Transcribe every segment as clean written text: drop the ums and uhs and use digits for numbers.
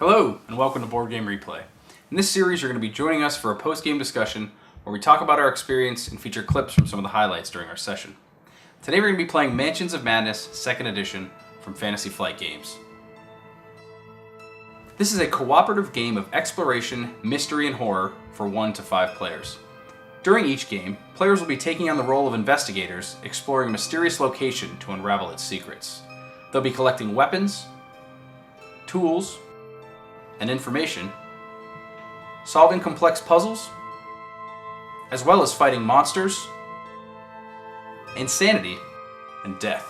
Hello, and welcome to Board Game Replay. In this series, you're going to be joining us for a post-game discussion where we talk about our experience and feature clips from some of the highlights during our session. Today we're going to be playing Mansions of Madness 2nd Edition from Fantasy Flight Games. This is a cooperative game of exploration, mystery, and horror for 1 to 5 players. During each game, players will be taking on the role of investigators, exploring a mysterious location to unravel its secrets. They'll be collecting weapons, tools, and information, solving complex puzzles, as well as fighting monsters, insanity, and death.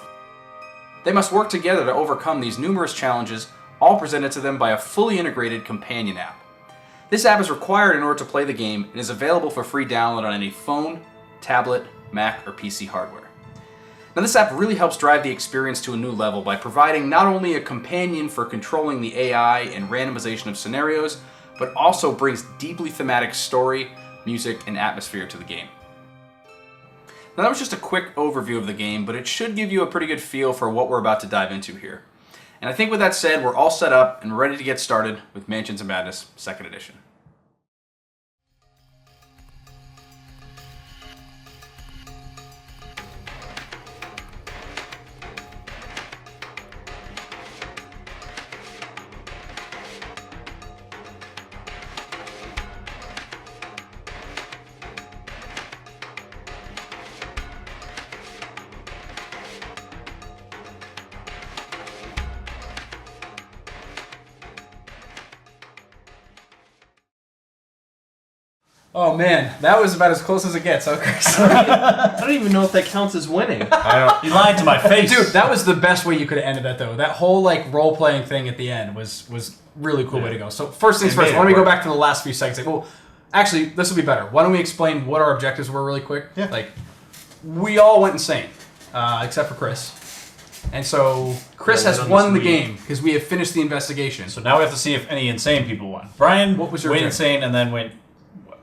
They must work together to overcome these numerous challenges, all presented to them by a fully integrated companion app. This app is required in order to play the game and is available for free download on any phone, tablet, Mac, or PC hardware. Now, this app really helps drive the experience to a new level by providing not only a companion for controlling the AI and randomization of scenarios, but also brings deeply thematic story, music, and atmosphere to the game. Now, that was just a quick overview of the game, but it should give you a pretty good feel for what we're about to dive into here. And I think with that said, we're all set up and ready to get started with Mansions of Madness 2nd Edition. Oh man, that was about as close as it gets, huh, Chris? I don't even know if that counts as winning. You lied to my face. Dude, that was the best way you could have ended that, though. That whole role-playing thing at the end was really cool way to go. So first things first, why don't we go back to the last few seconds? Well, actually, this will be better. Why don't we explain what our objectives were really quick? Yeah. We all went insane, except for Chris. And so Chris has won the game because we have finished the investigation. So now we have to see if any insane people won. Brian What was your went objective? insane and then went...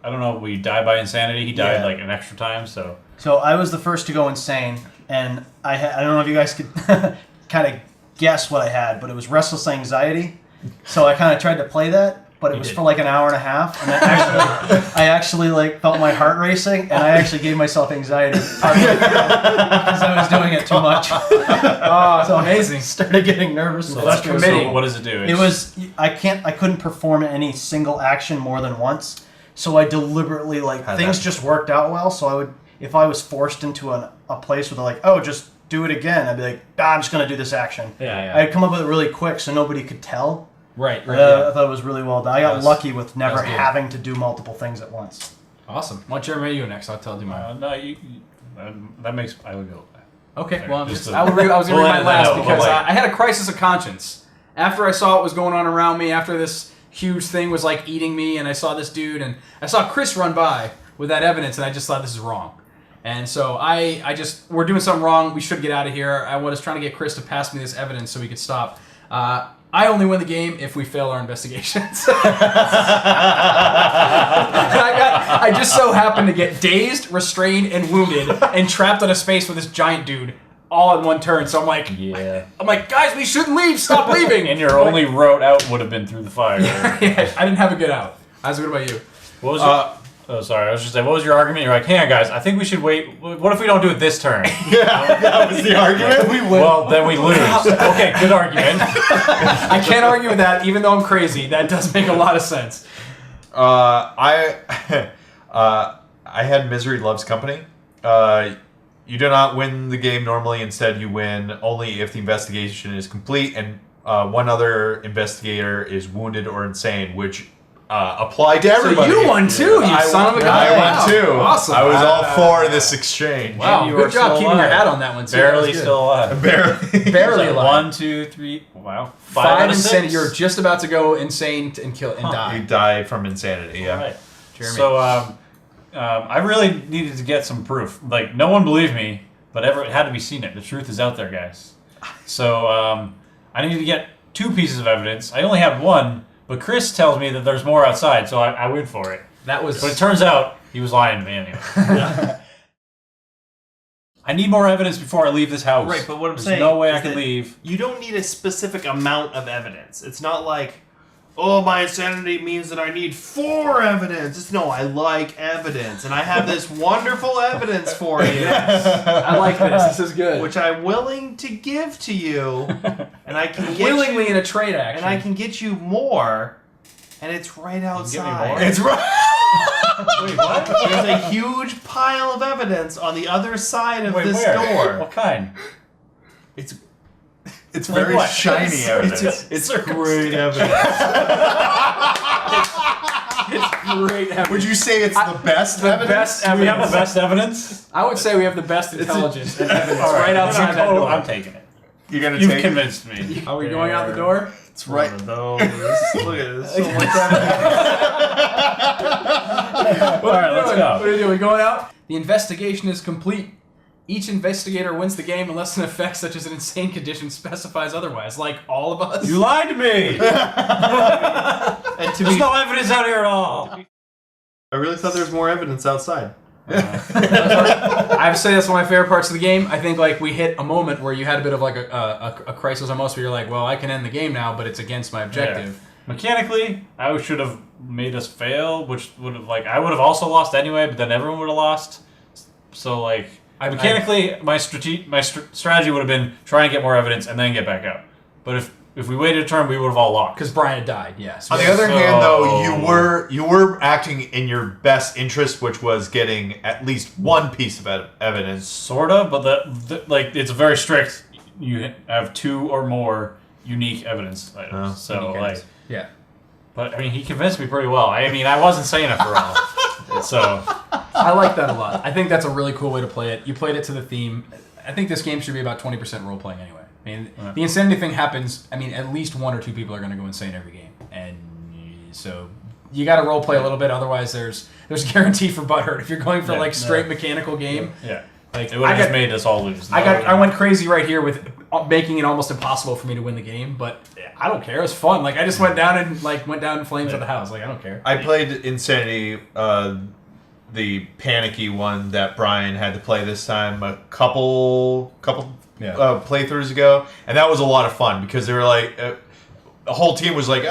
I don't know, we died by insanity. He died an extra time, so... So I was the first to go insane, and I don't know if you guys could kind of guess what I had, but it was restless anxiety. So I kind of tried to play that, but it was for like an hour and a half, and I actually felt my heart racing, and I actually gave myself anxiety because I was doing it too much. Oh, it's amazing. Started getting nervous. So that's committing. So what does it do? It was I couldn't perform any single action more than once. So I deliberately things just worked out well. So if I was forced into a place where they're just do it again, I'd be like, I'm just gonna do this action. Yeah. I'd come up with it really quick so nobody could tell. Right. I thought it was really well done. I got lucky with never having to do multiple things at once. Awesome. Why don't Jeremy, you go next? I'll tell you mine. No, that makes... I would go... Okay, well, I was Just going to read mine last we'll because wait. I had a crisis of conscience. After I saw what was going on around me, after this huge thing was eating me, and I saw this dude, and I saw Chris run by with that evidence, and I just thought this is wrong. And so we're doing something wrong. We should get out of here. I was trying to get Chris to pass me this evidence so we could stop. I only win the game if we fail our investigations. I just so happened to get dazed, restrained, and wounded, and trapped in a space with this giant dude all in one turn. So I'm like, guys, we shouldn't leave. Stop leaving. And your only route out would have been through the fire. I didn't have a good out. What about you? What was your... Oh, sorry. I was just saying, what was your argument? You're like, hang on, guys. I think we should wait. What if we don't do it this turn? That was the argument. We win. Well, then we lose. Okay, good argument. I can't argue with that, even though I'm crazy. That does make a lot of sense. I had Misery Loves Company. You do not win the game normally. Instead, you win only if the investigation is complete and one other investigator is wounded or insane, which applied to everybody. So you won too, you son of a gun. I won too. Awesome. I was all for this exchange. Wow, good job keeping your hat on that one too. Barely still alive. Barely alive. 1, 2, 3. Wow. 5 insanity. You're just about to go insane and kill and die. You die from insanity. Yeah. Right. Jeremy. So I really needed to get some proof. No one believed me, but it had to be seen. The truth is out there, guys. So I needed to get 2 pieces of evidence. I only had 1. But Chris tells me that there's more outside, so I went for it. But it turns out he was lying to me anyway. I need more evidence before I leave this house. Right, but what I'm There's saying no way I is can that leave. You don't need a specific amount of evidence. It's not like, oh, my insanity means that I need 4 evidence. It's, no, I like evidence. And I have this wonderful evidence for you. I like this. This is good. Which I'm willing to give to you. And I can get willingly you, in a trade action. and I can get you more. And it's right outside. more? It's right. Wait, what? There's a huge pile of evidence on the other side of Wait, this where? door. What kind? It's It's Like very what? shiny evidence. it's great evidence. It's great evidence. Would you say it's the best evidence? Best Do we have evidence. the best evidence? I would say we have the best intelligence and evidence All right outside that door. I'm taking it. You're gonna You've take convinced me. Are we going out the door? It's right. One of those. Look at this. So much evidence. All right, let's What go. are we doing? Going out? The investigation is complete. Each investigator wins the game unless an effect such as an insane condition specifies otherwise. Like all of us. You lied to me. And to There's be, no evidence out here at all. I really thought there was more evidence outside. I have to say that's one of my favorite parts of the game. I think like we hit a moment where you had a bit of like a crisis almost, where you're like, well, I can end the game now, but it's against my objective. Mechanically, I should have made us fail, which would have I would have also lost anyway, but then everyone would have lost. So like, mechanically, my strategy would have been try and get more evidence and then get back out. But if we waited a turn, we would have all lost. Because Brian had died. Yes. On the other hand, though, you were acting in your best interest, which was getting at least one piece of evidence. Sort of, but it's very strict. You have 2 or more unique evidence items. So like, yeah. but I mean, he convinced me pretty well. I mean, I wasn't saying it for all. So I like that a lot. I think that's a really cool way to play it. You played it to the theme. I think this game should be about 20% role playing anyway. I mean, the insanity thing happens. I mean, at least 1 or 2 people are going to go insane every game, and so you got to role play a little bit. Otherwise, there's guarantee for butthurt if you're going for straight mechanical game. yeah, like it would have just made us all lose. I went crazy right here with making it almost impossible for me to win the game, but I don't care. It was fun. Like I just went down in flames of the house. Like I don't care. I played Insanity, the panicky one that Brian had to play this time, a couple playthroughs ago, and that was a lot of fun because they were like, the whole team was like,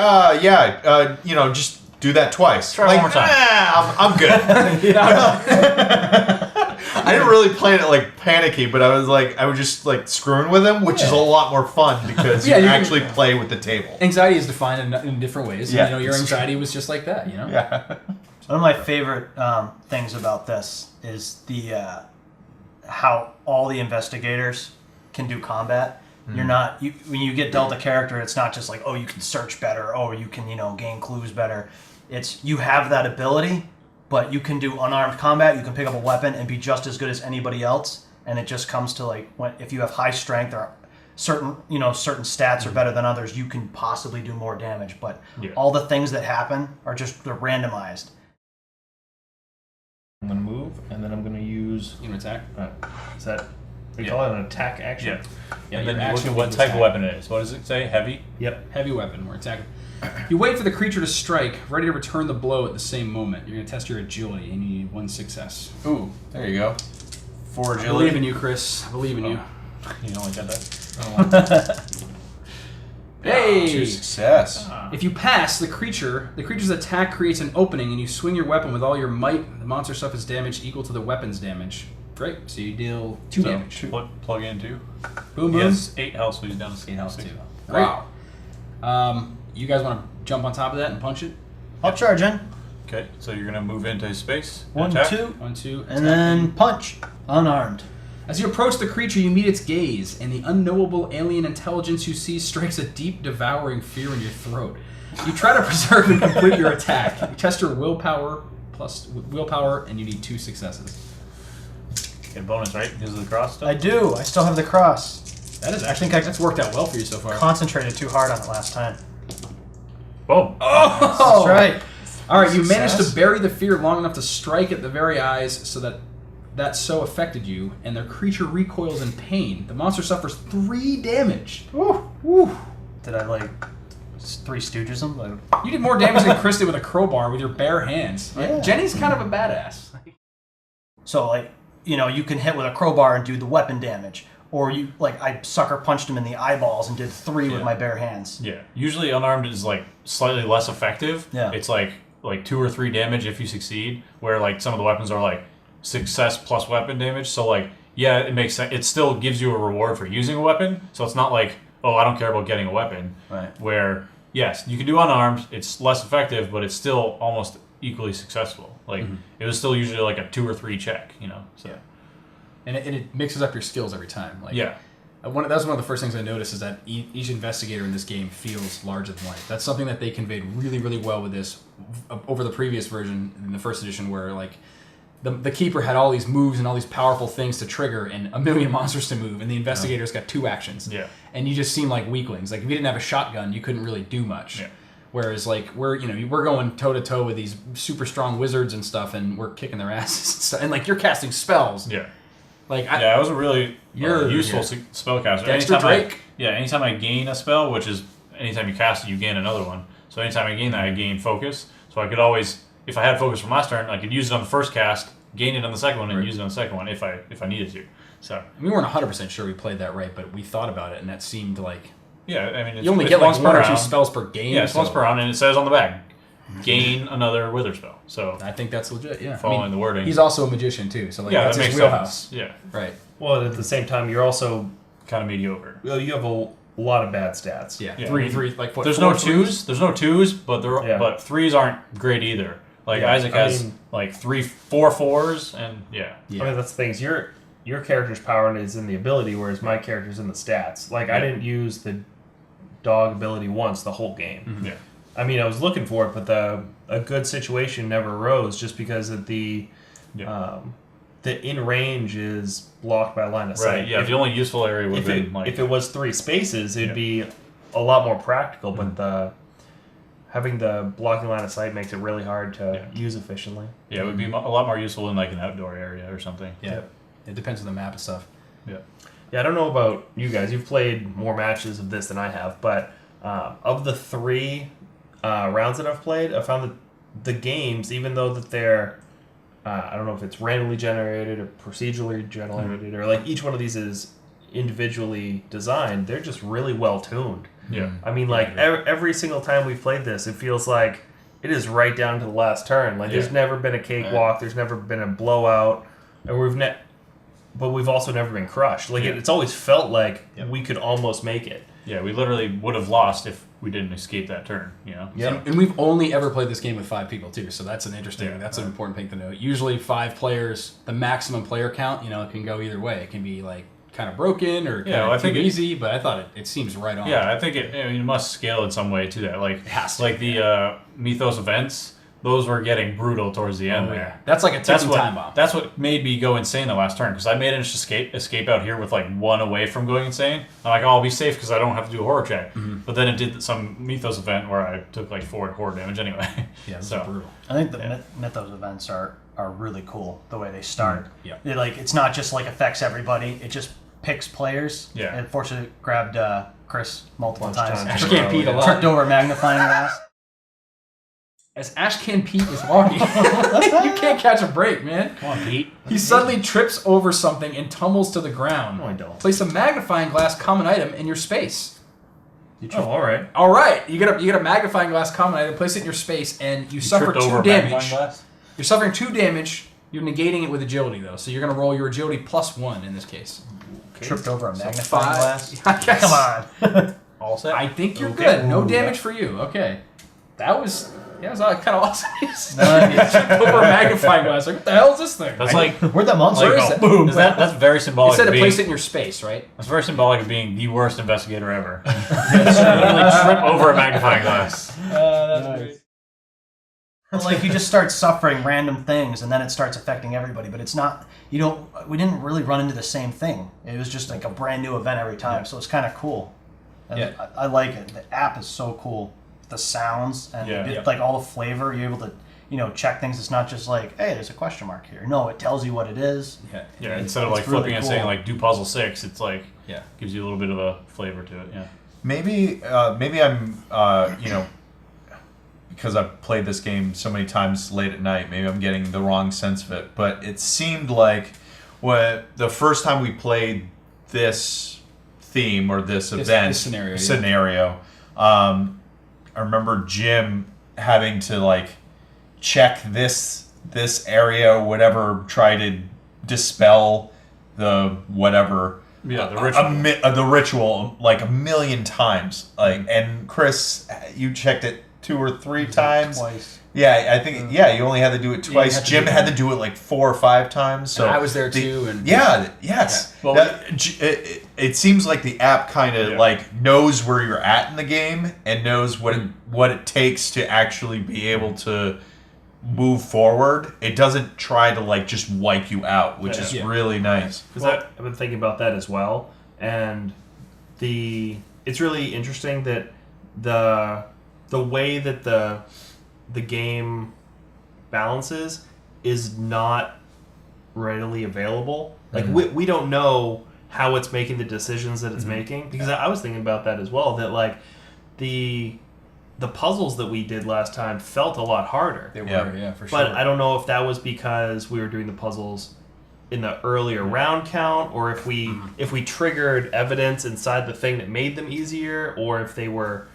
just do that twice. Try like, one more time. I'm good. I didn't really play it like panicky, but I was just like screwing with him, which is a lot more fun because you actually play with the table. Anxiety is defined in different ways. Yeah, and, your anxiety was just like that. You know. Yeah. One of my favorite things about this is the how all the investigators can do combat. You're not when you get dealt a character, it's not just like, oh, you can search better, oh, you can gain clues better. It's you have that ability, but you can do unarmed combat. You can pick up a weapon and be just as good as anybody else. And it just comes to like if you have high strength or certain stats are better than others, you can possibly do more damage. But all the things that happen are they're randomized. I'm going to move, and then I'm going to use... You can attack. Is that... We call it an attack action? Yeah. And then your you look action at what was type of attack. weapon it is. What does it say? Heavy? Yep. Heavy weapon. We're attacking. You wait for the creature to strike, ready to return the blow at the same moment. You're going to test your agility, and you need 1 success. Ooh, there you go. 4 I agility. believe in you, Chris. I believe in you. You only got that? Hey! 2 success. If you pass, the creature's attack creates an opening, and you swing your weapon with all your might. The monster suffers damage equal to the weapon's damage. Great. So you deal 2 damage. Plug in 2. Boom, boom. Yes, 8 health, so he's down to 8 health 6. too. Great. Wow. You guys want to jump on top of that and punch it? I'll charge in. Okay, so you're gonna move into his space. 1, attack. 2, 1, 2. and then punch. Unarmed. As you approach the creature, you meet its gaze, and the unknowable alien intelligence you see strikes a deep, devouring fear in your throat. You try to preserve and complete your attack. You test your willpower, and you need 2 successes. Get a bonus, right? Because of the cross stuff? I do. I still have the cross. That's worked out well for you so far. Concentrated too hard on it last time. Boom. Oh! That's right. All right, you managed Success. to bury the fear long enough to strike at the very eyes so that so affected you, and the creature recoils in pain. The monster suffers 3 damage. Woo. Woo. Did I like 3 Stooges him? Like, You did more damage than Chris did with a crowbar with your bare hands. Yeah. Jenny's kind of a badass. so like you can hit with a crowbar and do the weapon damage, or you like I sucker punched him in the eyeballs and did 3 with my bare hands. Yeah. Usually unarmed is like slightly less effective. Yeah. It's like 2 or 3 damage if you succeed, where like some of the weapons are like success plus weapon damage. So like, yeah, it makes sense. It still gives you a reward for using a weapon. So it's not like, oh, I don't care about getting a weapon. Right. Where, yes, you can do unarmed. It's less effective, but it's still almost equally successful. Like, it was still usually like a 2 or 3 check, you know? So. Yeah. And it mixes up your skills every time. Like, Yeah. That was one of the first things I noticed is that each investigator in this game feels larger than life. That's something that they conveyed really, really well with this over the previous version in the first edition, where like the keeper had all these moves and all these powerful things to trigger and a million monsters to move, and the investigators got 2 actions. Yeah. And you just seem like weaklings. Like if you didn't have a shotgun, you couldn't really do much. Yeah. Whereas like we're going toe to toe with these super strong wizards and stuff, and we're kicking their asses and like you're casting spells. Yeah. Like I was a really You're useful spellcaster. Dexter Drake. Anytime I gain a spell, which is anytime you cast it, you gain another one. So anytime I gain that, I gain focus. So I could always, if I had focus from last turn, I could use it on the first cast, gain it on the second one, and use it on the second one if I needed to. So we weren't 100% sure we played that right, but we thought about it, and that seemed like yeah, I mean, you only get like 1 or 2 spells per game. Yeah, it's once per round, and it says on the back, gain another wither spell. So I think that's legit. Yeah, following the wording. He's also a magician too, so like yeah, that's that makes his wheelhouse. sense. Yeah, Right. Well, at the same time, you're also kind of mediocre. well, you have a lot of bad stats. Yeah, Yeah. three, like what? There's 4 no threes? 2s. There's no 2s, but Yeah. but 3s aren't great either. Like Yeah, Isaac I has mean- like 4 4s, and yeah. Yeah. I mean, that's the thing. Is your character's power is in the ability, whereas my character's in the stats. Like I didn't use the dog ability once the whole game. Yeah. I mean, I was looking for it, but a good situation never arose just because of the in range is blocked by line of sight. Right. Yeah. The only useful area would have been like if it was 3 spaces, it'd be a lot more practical. But having the blocking line of sight makes it really hard to use efficiently. yeah, it would be a lot more useful in like an outdoor area or something. Yeah, it depends on the map and stuff. Yeah. Yeah, I don't know about you guys. You've played more matches of this than I have, but of the 3 rounds that I've played, I found that the games, even though that they're, I don't know if it's randomly generated or procedurally generated, or like each one of these is individually designed, they're just really well tuned. Yeah. I mean, like every single time we've played this, it feels like it is right down to the last turn. Like there's never been a cakewalk, there's never been a blowout, and but we've also never been crushed. Like it's always felt like we could almost make it. Yeah, we literally would have lost if we didn't escape that turn, you know? Yeah, and we've only ever played this game with 5 people too, so that's an interesting, that's an important thing to note. Usually 5 players, the maximum player count, it can go either way. It can be like kind of broken or kind of too easy, but I thought it seems right on. Yeah, I think it must scale in some way to that. Like it has to, like the Mythos events, those were getting brutal towards the end. Yeah. That's like a ticking time bomb. That's what made me go insane the last turn, because I made an escape out here with like 1 away from going insane. I'm like, oh, I'll be safe because I don't have to do a horror check. But then it did some Mythos event where I took like 4 horror damage anyway. Yeah, so brutal. I think the Mythos events are really cool the way they start. Yeah. They're like it's not just like affects everybody. It just picks players. Yeah. It fortunately grabbed Chris multiple times. Ashcan Pete a lot. Tripped over a magnifying glass. As Ashcan Pete is walking, you can't catch a break, man. come on, Pete. He suddenly trips over something and tumbles to the ground. No, I don't. Place a magnifying glass common item in your space. Oh, all right. All right, you get a magnifying glass common item, place it in your space, and you suffer Tripped 2 over a damage. magnifying glass? You're suffering 2 damage. You're negating it with agility though, so you're gonna roll your agility +1 in this case. Tripped over a So magnifying 5. glass. I guess. Come on. All set? I think you're Okay. good. No Ooh, damage yeah. for you. Okay, that was kind of awesome. You tripped over a magnifying glass. Like, what the hell is this thing? That's like, Where'd that monster Where go? is it? Boom. that's very You symbolic. said of to place it being, in your space, right? that's very symbolic of being the worst investigator ever. Literally trip over a magnifying glass. That's great. Like you just start suffering random things, and then it starts affecting everybody. But it's not. We didn't really run into the same thing. It was just like a brand new event every time. So it's kind of cool. And Yeah. I like it. The app is so cool. The sounds and like all the flavor. You're able to check things. It's not just like, hey, there's a question mark here. No, it tells you what it is. Yeah, instead of like it's really flipping and cool. saying like do puzzle 6, it's like Yeah. gives you a little bit of a flavor to it. Yeah. Maybe I'm because I've played this game so many times late at night, maybe I'm getting the wrong sense of it. But it seemed like the first time we played this theme or this event this scenario. I remember Jim having to like check this area, whatever, try to dispel the whatever. Yeah, the ritual. The ritual like a million times. Like, and Chris, you checked it 2 or 3 times. Twice. Yeah, I think you only had to do it twice. Jim had to do it like 4 or 5 times. So and I was there too. And yes. Well, it seems like the app kind of like knows where you're at in the game and knows what it takes to actually be able to move forward. It doesn't try to like just wipe you out, which is really nice. Because I've been thinking about that as well, and it's really interesting that the way that the game balances is not readily available. Like we don't know how it's making the decisions that it's making, because I was thinking about that as well, that like the puzzles that we did last time felt a lot harder. They were, for sure. But I don't know if that was because we were doing the puzzles in the earlier round count, or if we triggered evidence inside the thing that made them easier, or if they were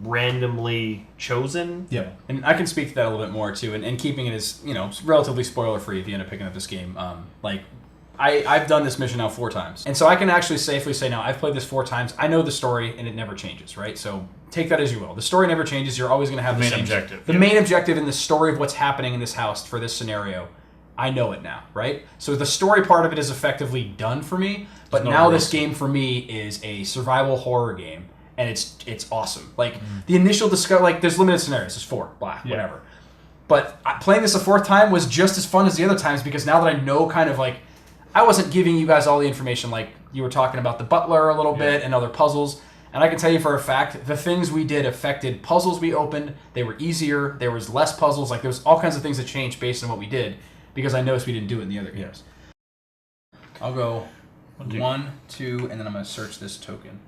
randomly chosen. Yeah, and I can speak to that a little bit more too, and keeping it as, relatively spoiler free if you end up picking up this game. I've done this mission now 4 times, and so I can actually safely say now I've played this 4 times. I know the story, and it never changes, right? So take that as you will. The story never changes. You're always going to have the main same objective. The main objective in the story of what's happening in this house for this scenario, I know it now, right? So the story part of it is effectively done for me, but now this game for me is a survival horror game, and it's awesome. Like the initial there's limited scenarios. There's 4, whatever. But playing this a 4th time was just as fun as the other times, because now that I know kind of like, I wasn't giving you guys all the information, like you were talking about the butler a little bit and other puzzles. And I can tell you for a fact, the things we did affected puzzles we opened. They were easier. There was less puzzles. Like there was all kinds of things that changed based on what we did, because I noticed we didn't do it in the other games. I'll go 1, 2, and then I'm going to search this token.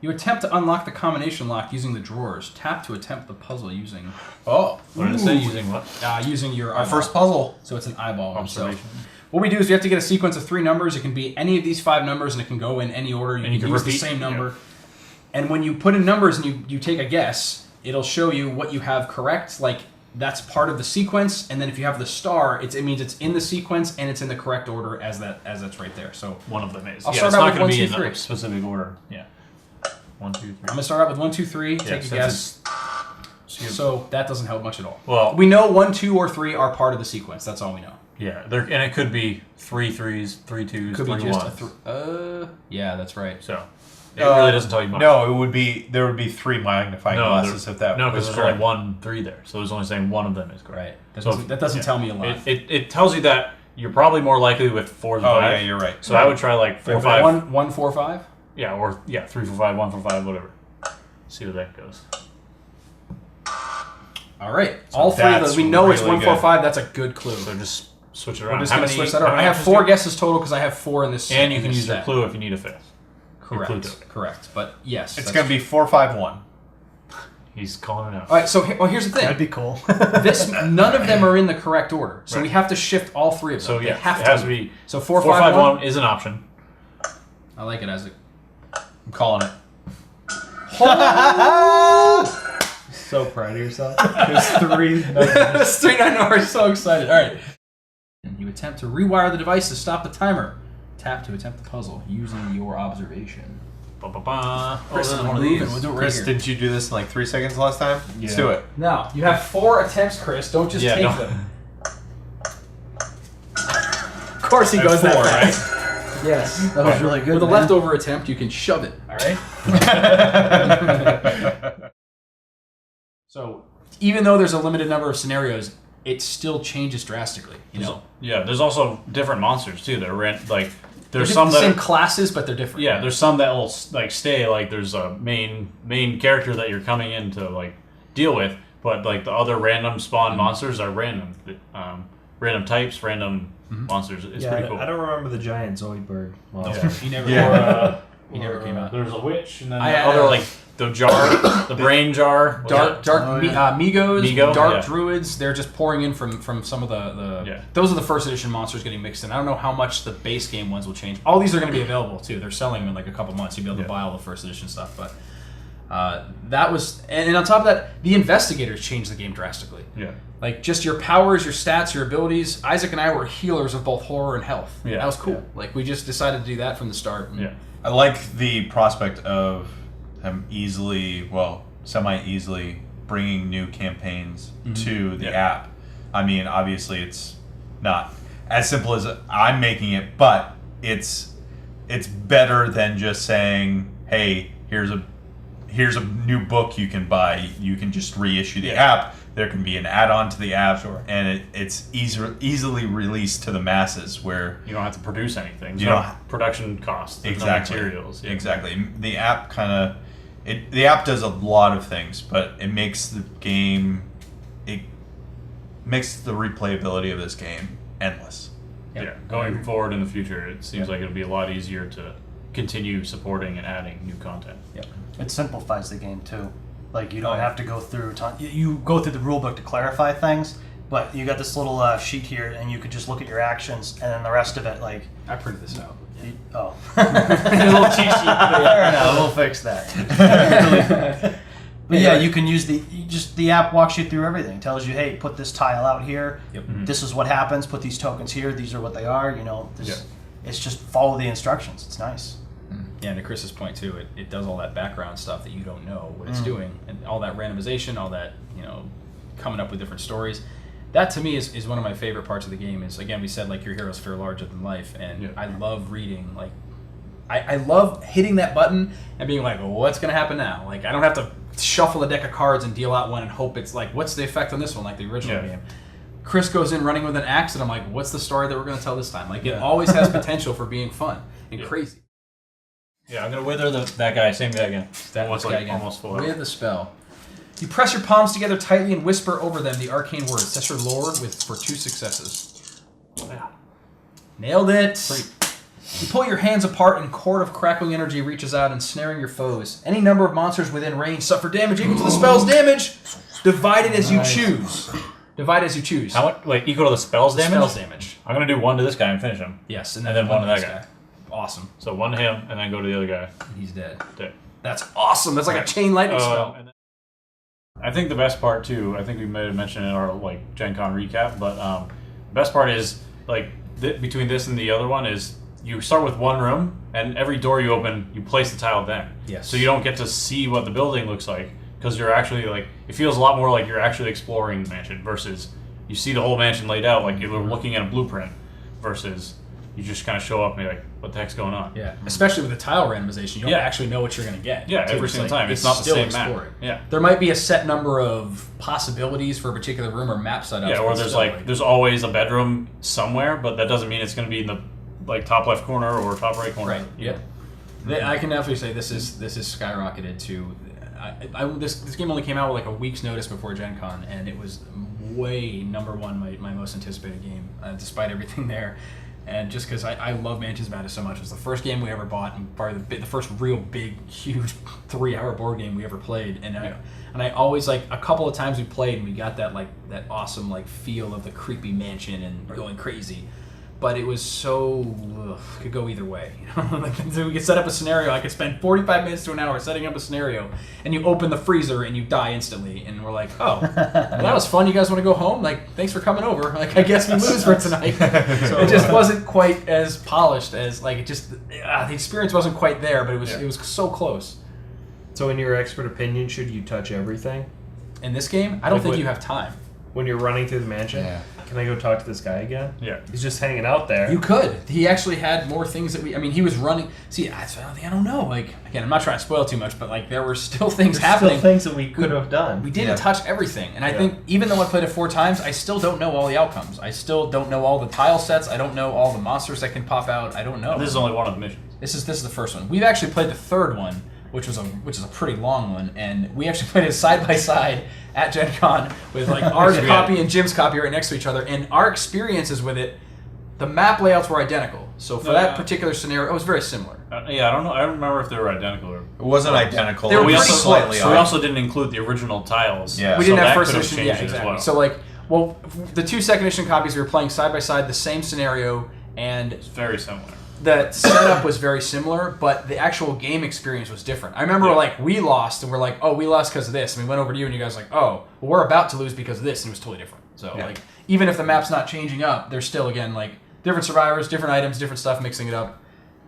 You attempt to unlock the combination lock using the drawers. Tap to attempt the puzzle using... Oh. What did it say? Using what? Using your Our eyeball. first puzzle. So it's an eyeball. Observation. So what we do is we have to get a sequence of 3 numbers. It can be any of these 5 numbers, and it can go in any order. You can use the same number. Yeah. And when you put in numbers and you take a guess, it'll show you what you have correct. Like, that's part of the sequence. And then if you have the star, it means it's in the sequence and it's in the correct order as that's right there. So one of them is. I'll It's start not out with going 1, to be 2, in 3. a specific order. Yeah. 1, 2, 3. I'm going to start out with 1, 2, 3. Take a since guess. So that doesn't help much at all. Well, we know 1, 2, or 3 are part of the sequence. That's all we know. Yeah, and it could be 3 3s, 3 2s, Could 3 be just 1s. Yeah, that's right. So it really doesn't tell you much. No, there would be 3 magnifying glasses if that no, was because there's correct. only 1 3 there, so it's only saying one of them is correct. Right. That doesn't tell me a lot. It tells you that you're probably more likely with 4 than 5. Oh yeah, you're right. So I would try like 4 5. 1 4 5. Yeah, or 3 4 5, 1 4 5, whatever. See where that goes. All right. So all 3 of that's those. We know it's really 1 4 good. 5. That's a good clue. So just switch it We're around. just How going to many- switch that how around. I many have options 4 do you- guesses total because I have 4 in this. And you can in this use your set. clue if you need a 5th. Your clue token. Correct. But yes, It's going to be 4 5 1. He's calling it out. All right. So here's the thing. That'd be cool. None of them are in the correct order, so we have to shift all 3 of them. So They yeah, have it has to be. So 4 4 5 5 1. 1 is an option. I like it, Isaac. I'm calling it. So proud of yourself. There's 3 numbers. Straight on over. So excited. All right. And you attempt to rewire the device to stop the timer. Tap to attempt the puzzle using your observation. Ba-ba-ba. Chris, Oh, I'm one of moving. these. We'll do it right Chris, here. didn't you do this in like 3 seconds last time? Let's Yeah. do it. Now, you have 4 attempts, Chris. Don't just take don't- them. Of course he goes that 4, fast. Yes. That was really good. With a man. leftover attempt, you can shove it. All right? So, even though there's a limited number of scenarios, it still changes drastically. You know? Yeah, there's also different monsters too. That are like there's They're some the that same are, classes, but they're different. yeah, there's some that will like stay. Like there's a main character that you're coming in to like deal with, but like the other random spawn monsters are random, random types, random monsters. It's pretty cool. I don't remember the giant Zoidberg monster. He never. Or, He never came out. There's a witch, and then I the had other a- like the jar, the brain jar, Migos, Migo, dark druids. They're just pouring in from some of the Yeah. Those are the first edition monsters getting mixed in. I don't know how much the base game ones will change. All these are going to be available too. They're selling them in like a couple months. You'll be able to buy all the first edition stuff. But that was, and on top of that, the investigators changed the game drastically. Yeah. Like just your powers, your stats, your abilities. Isaac and I were healers of both horror and health. Yeah. That was cool. Yeah. Like we just decided to do that from the start. And Yeah. I like the prospect of them semi-easily bringing new campaigns to the app. I mean, obviously, it's not as simple as I'm making it, but it's better than just saying, "Hey, here's a new book you can buy. You can just reissue the app. There can be an add-on to the app, and it's easily released to the masses where You don't have to produce anything. You No don't- production costs. There's exactly no materials. Yeah. exactly. The app the app does a lot of things, but it makes the game the replayability of this game endless. Yeah. Going forward in the future, it seems like it'll be a lot easier to continue supporting and adding new content. Yep. It simplifies the game too. Like you don't have to go through you go through the rule book to clarify things, but you got this little sheet here, and you could just look at your actions, and then the rest of it, like I printed this out. a little cheat sheet. Fair enough, we'll fix that. But yeah, you can use the app walks you through everything. Tells you, hey, put this tile out here. Yep. This is what happens. Put these tokens here. These are what they are. It's just follow the instructions. It's nice. Yeah, and to Chris's point too, it does all that background stuff that you don't know what it's doing, and all that randomization, all that coming up with different stories. That to me is one of my favorite parts of the game. Is again, we said like your heroes feel larger than life, and I love reading. Like I love hitting that button and being like, well, what's going to happen now? Like I don't have to shuffle a deck of cards and deal out one and hope it's like, what's the effect on this one, like the original game. Chris goes in running with an axe, and I'm like, what's the story that we're going to tell this time? Like it always has potential for being fun and crazy. Yeah, I'm gonna wither that guy. Same guy again. Almost almost full. With the spell. You press your palms together tightly and whisper over them the arcane words. Test your lore for 2 successes. Yeah. Nailed it. You pull your hands apart, and a cord of crackling energy reaches out, ensnaring your foes. Any number of monsters within range suffer damage equal to the spell's damage. Divided as you choose. Divide as you choose. How much? Wait, equal to the spell's damage? Spell's damage. I'm gonna do 1 to this guy and finish him. Yes, and then 1 to that guy. Awesome. So 1 to him, and then go to the other guy. He's dead. Dead. That's awesome. That's like a chain lightning spell. And then, I think the best part too. I think we may have mentioned in our Gen Con recap, but the best part is between this and the other one is you start with one room, and every door you open, you place the tile then. Yes. So you don't get to see what the building looks like because you're actually it feels a lot more like you're actually exploring the mansion versus you see the whole mansion laid out like you're looking at a blueprint versus you just kind of show up and be like, what the heck's going on? Yeah, especially with the tile randomization, you don't actually know what you're going to get. Yeah, every single time. It's not the still same exploring. map. Yeah. There might be a set number of possibilities for a particular room or map setups. Yeah, or there's there's always a bedroom somewhere, but that doesn't mean it's going to be in the top left corner or top right corner. Right. Yeah. I can definitely say this is skyrocketed to. This game only came out with a week's notice before Gen Con, and it was way number one, my most anticipated game, despite everything there. And just because I love Mansions Madness so much, it was the first game we ever bought, and probably the first real big, huge 3-hour board game we ever played. And I always a couple of times we played, and we got that awesome feel of the creepy mansion and going crazy. But it was could go either way. So we could set up a scenario. I could spend 45 minutes to an hour setting up a scenario, and you open the freezer and you die instantly. And we're like, oh, well, that was fun. You guys want to go home? Thanks for coming over. I guess we lose for tonight. So it just wasn't quite as polished as the experience wasn't quite there, but it was so close. So in your expert opinion, should you touch everything? In this game, I don't think you have time. When you're running through the mansion? Yeah. Can I go talk to this guy again? Yeah. He's just hanging out there. You could. He actually had more things that he was running. See, I don't know. Again, I'm not trying to spoil too much, but there were still things happening. Still things that we could have done. We didn't touch everything. And I think even though I played it 4 times, I still don't know all the outcomes. I still don't know all the tile sets. I don't know all the monsters that can pop out. I don't know. This is only one of the missions. This is the first one. We've actually played the third one, which is a pretty long one, and we actually played it side by side at Gen Con with our copy and Jim's copy right next to each other, and our experiences with it, the map layouts were identical. So for that particular scenario, it was very similar. Yeah, I don't know. I don't remember if they were identical or. It wasn't identical. They were It was pretty slightly So we off. also didn't include the original tiles. Yeah. We so didn't have that first could have edition. Yeah, changed it exactly. as well. So like, well, the 2 second edition copies we were playing side by side, the same scenario, and It's very similar. the setup was very similar, but the actual game experience was different. I remember like we lost, and we're like, oh, we lost because of this, and we went over to you, and you guys were like, oh, well, we're about to lose because of this, and it was totally different. So like, even if the map's not changing up, there's still again like different survivors, different items, different stuff, mixing it up.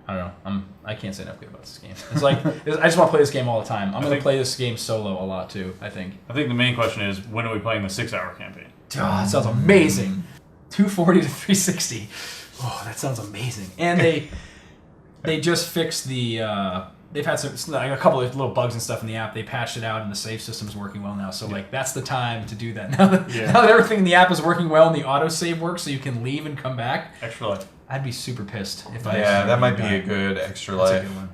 I don't know. I can't say enough good about this game. It's like I just want to play this game all the time. I'm going to play this game solo a lot too. I think the main question is, when are we playing the 6-hour campaign? Oh, that sounds amazing. 240 to 360. Oh, that sounds amazing. And they just fixed the. They've had like a couple of little bugs and stuff in the app. They patched it out, and the save system's working well now. So like that's the time to do that. Now that everything in the app is working well and the autosave works, so you can leave and come back. Extra life. I'd be super pissed if that might be a good extra That's life. a good one.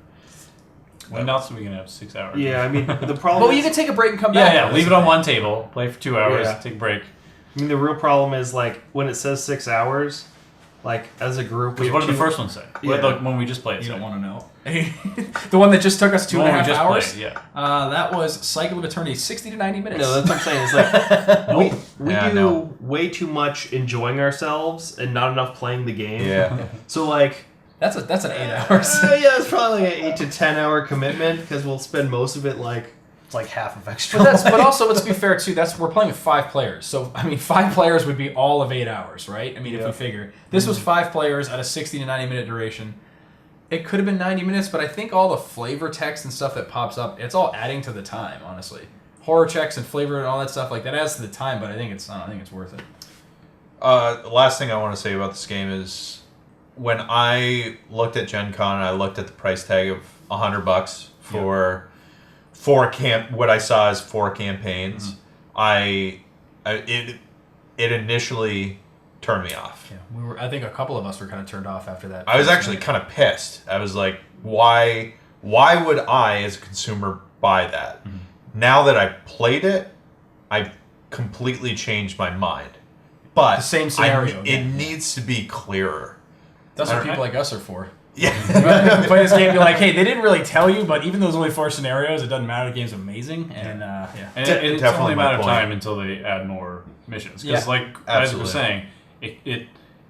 When else are we gonna have 6 hours? Yeah, I mean the problem. Well, is, you can take a break and come back. Yeah. Leave it on one table. Play for 2 hours. Yeah. Take a break. I mean the real problem is like when it says 6 hours, like as a group. What did the first one say? Yeah. The one we just played. You say? don't want to know. The one that just took us 2.5 The one we just hours. played, yeah. That was Cycle of Eternity, 60 to 90 minutes. No, that's what I'm saying. It's like we Yeah, do no. way too much enjoying ourselves and not enough playing the game. Yeah. So like. That's an 8 hours. Yeah, it's probably like an 8 to 10 hour commitment because we'll spend most of it like. It's like half of extra. But also, let's be fair too. We're playing with 5 players, so I mean, 5 players would be all of 8 hours, right? I mean, if we figure this was 5 players at a 60 to 90 minute duration, it could have been 90 minutes. But I think all the flavor text and stuff that pops up, it's all adding to the time. Honestly, horror checks and flavor and all that stuff like that adds to the time. But I think it's worth it. The last thing I want to say about this game is when I looked at Gen Con, I looked at the price tag of $100 for 4 what I saw as 4 campaigns. It initially turned me off. Yeah, I think a couple of us were kind of turned off after that. I was actually kind of pissed. I was like, why would I as a consumer buy that? Mm-hmm. Now that I've played it, I've completely changed my mind. But The same scenario, it needs to be clearer. That's what Alright. people like us are for. Yeah. You play this game, be like, hey, they didn't really tell you, but even though there's only 4 scenarios, it doesn't matter. The game's amazing, and And De- it's definitely only a my matter of point. time until they add more missions. Because, Yeah. like Isaac Absolutely. was saying,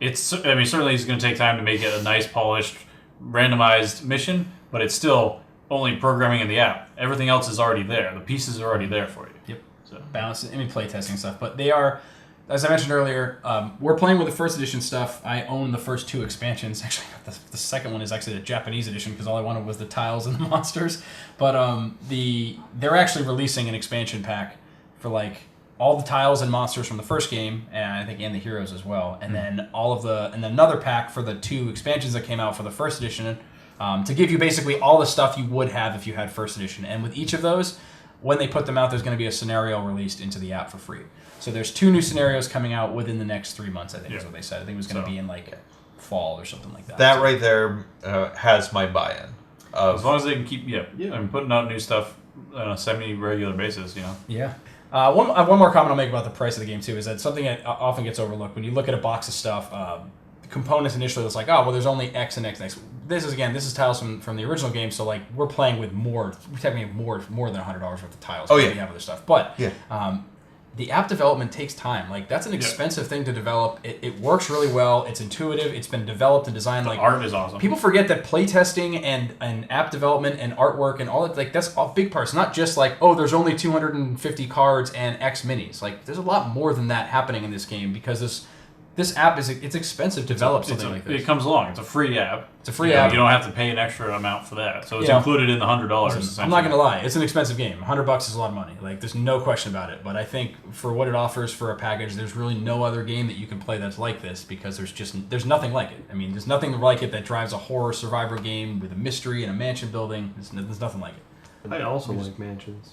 it's. I mean, certainly it's going to take time to make it a nice, polished, randomized mission, but it's still only programming in the app. Everything else is already there. The pieces are already there for you. Yep. So balance. I mean, playtesting stuff, but they are. As I mentioned earlier, we're playing with the first edition stuff. I own the first 2 expansions. Actually, the second one is actually the Japanese edition because all I wanted was the tiles and the monsters. But they're actually releasing an expansion pack for like all the tiles and monsters from the first game, and I think and the heroes as well. And then and then another pack for the 2 expansions that came out for the first edition to give you basically all the stuff you would have if you had first edition. And with each of those, when they put them out, there's going to be a scenario released into the app for free. So there's 2 new scenarios coming out within the next 3 months, I think is what they said. I think it was going to be in like fall or something like that. That right there has my buy-in. as long as they can keep, I'm putting out new stuff on a semi-regular basis, Yeah. One more comment I'll make about the price of the game too is that something that often gets overlooked when you look at a box of stuff. Components initially, it's like, oh well, there's only X and X and X. This is tiles from the original game, so like we're playing with more. We're technically more than $100 worth of tiles. Oh, yeah. We have other stuff, but the app development takes time. Like that's an expensive thing to develop. It works really well. It's intuitive. It's been developed and designed. The art is awesome. People forget that playtesting and app development and artwork and all that, like that's all big parts. Not just like, oh, there's only 250 cards and X minis. Like there's a lot more than that happening in this game because this app it's expensive to develop something like this. It comes along. It's a free app. It's a free app. You don't have to pay an extra amount for that. So it's Yeah. included in the $100. Listen, I'm not gonna lie, it's an expensive game. $100 is a lot of money. Like there's no question about it. But I think for what it offers for a package, there's really no other game that you can play that's like this because there's nothing like it. I mean, there's nothing like it that drives a horror survivor game with a mystery and a mansion building. There's nothing like it. I also like mansions.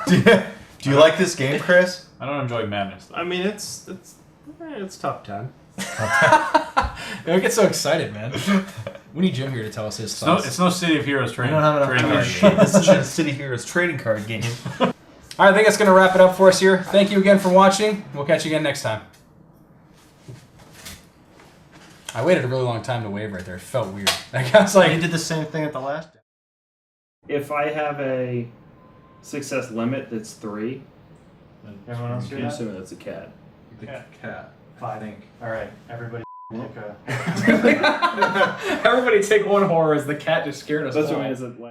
Do you like this game, Chris? I don't enjoy madness, though. I mean, it's top 10. Don't get so excited, man. We need Jim here to tell us his thoughts. It's no City of Heroes trading. We don't have trading enough card game. This is a City Heroes trading card game. All right, I think that's going to wrap it up for us here. Thank you again for watching. We'll catch you again next time. I waited a really long time to wave right there. It felt weird. I was like, You did the same thing at the last. If I have a success limit that's 3, Everyone else I'm assuming that's a cat. The cat. 5 ink. All right, everybody. Take a. everybody take one horror as the cat just scared us That's all. what it is.